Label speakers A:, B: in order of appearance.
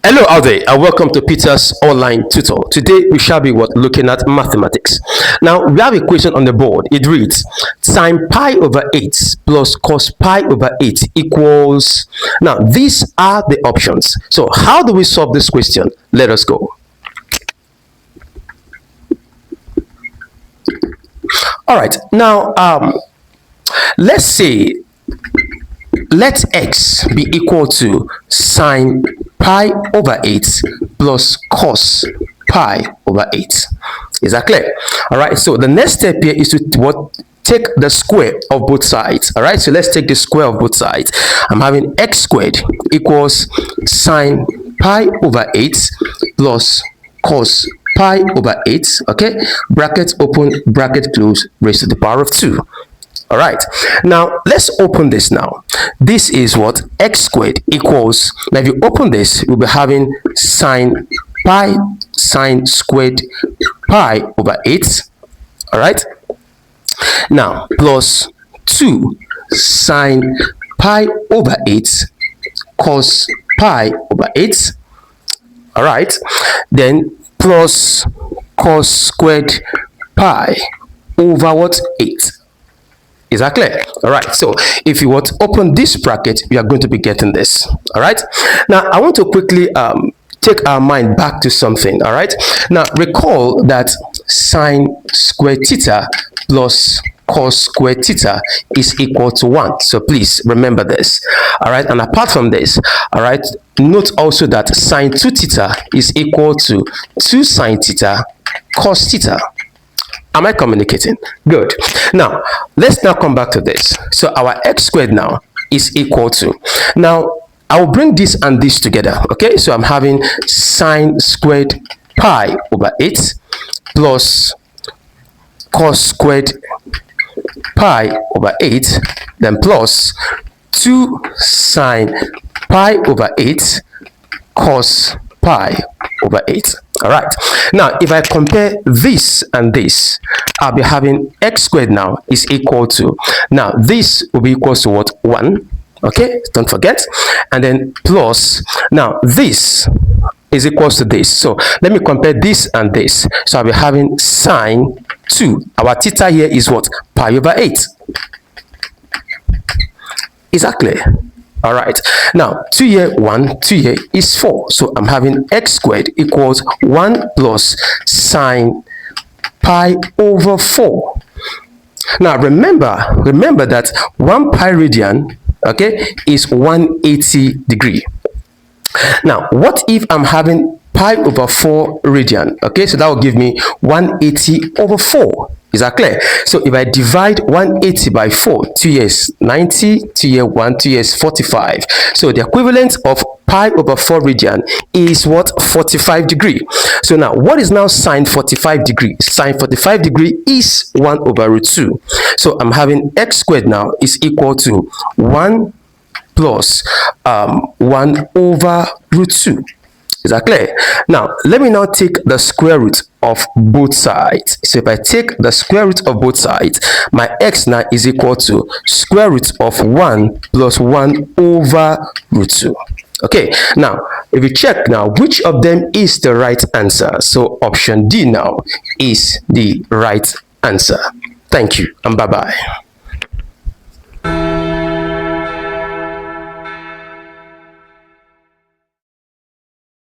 A: Hello out there and welcome to Peter's online tutor. Today we shall be looking at mathematics. Now we have a question on the board. It reads sine pi over 8 plus cos pi over 8 equals. Now these are the options. So how do we solve this question? Let us go. All right, now let's say let x be equal to sine pi over 8 plus cos pi over 8. Is that clear? All right, so the next step here is to take the square of both sides. All right, so let's take the square of both sides. I'm having x squared equals sine pi over 8 plus cos pi over 8. Okay, bracket open, bracket close, raised to the power of 2. All right, now let's open this now. This is what x squared equals. Now if you open this, we'll be having sine squared pi over 8. All right, now plus 2 sine pi over 8 cos pi over 8. All right, then plus cos squared pi over what? 8. Is that clear? All right, so if you want to open this bracket, we are going to be getting this. All right, now I want to quickly take our mind back to something. All right, now recall that sine squared theta plus cos squared theta is equal to 1. So please remember this. All right, and apart from this, all right, note also that sine 2 theta is equal to 2 sine theta cos theta. Am I communicating? Good. Now let's now come back to this. So our x squared now is equal to, now I will bring this and this together. Okay, so I'm having sine squared pi over 8 plus cos squared pi over 8, then plus 2 sine pi over 8 cos pi over 8. All right, now if I compare this and this, I'll be having x squared now is equal to, now this will be equal to what? 1. Okay, don't forget, and then plus, now this is equal to this. So let me compare this and this. So I'll be having sine 2. Our theta here is what? Pi over 8. Is that clear? All right, now 2 here 1, 2 here is 4. So I'm having x squared equals 1 plus sine pi over 4. Now remember that 1 pi radian, okay, is 180 degree. Now what if I'm having pi over 4 radian? Okay, so that will give me 180 over 4. Is that clear? So if I divide 180 by 4, 2 years 90, 2 year 1, 2 years 45. So the equivalent of pi over 4 radian is what? 45 degree. So now what is now sine 45 degree? Sine 45 degree is 1 over root 2. So I'm having x squared now is equal to 1 plus 1 over root 2. Is that clear? Now let me now take the square root of both sides. So if I take the square root of both sides, my x now is equal to square root of 1 plus 1 over root 2. Okay, now if you check now, which of them is the right answer? So option D now is the right answer. Thank you and bye-bye.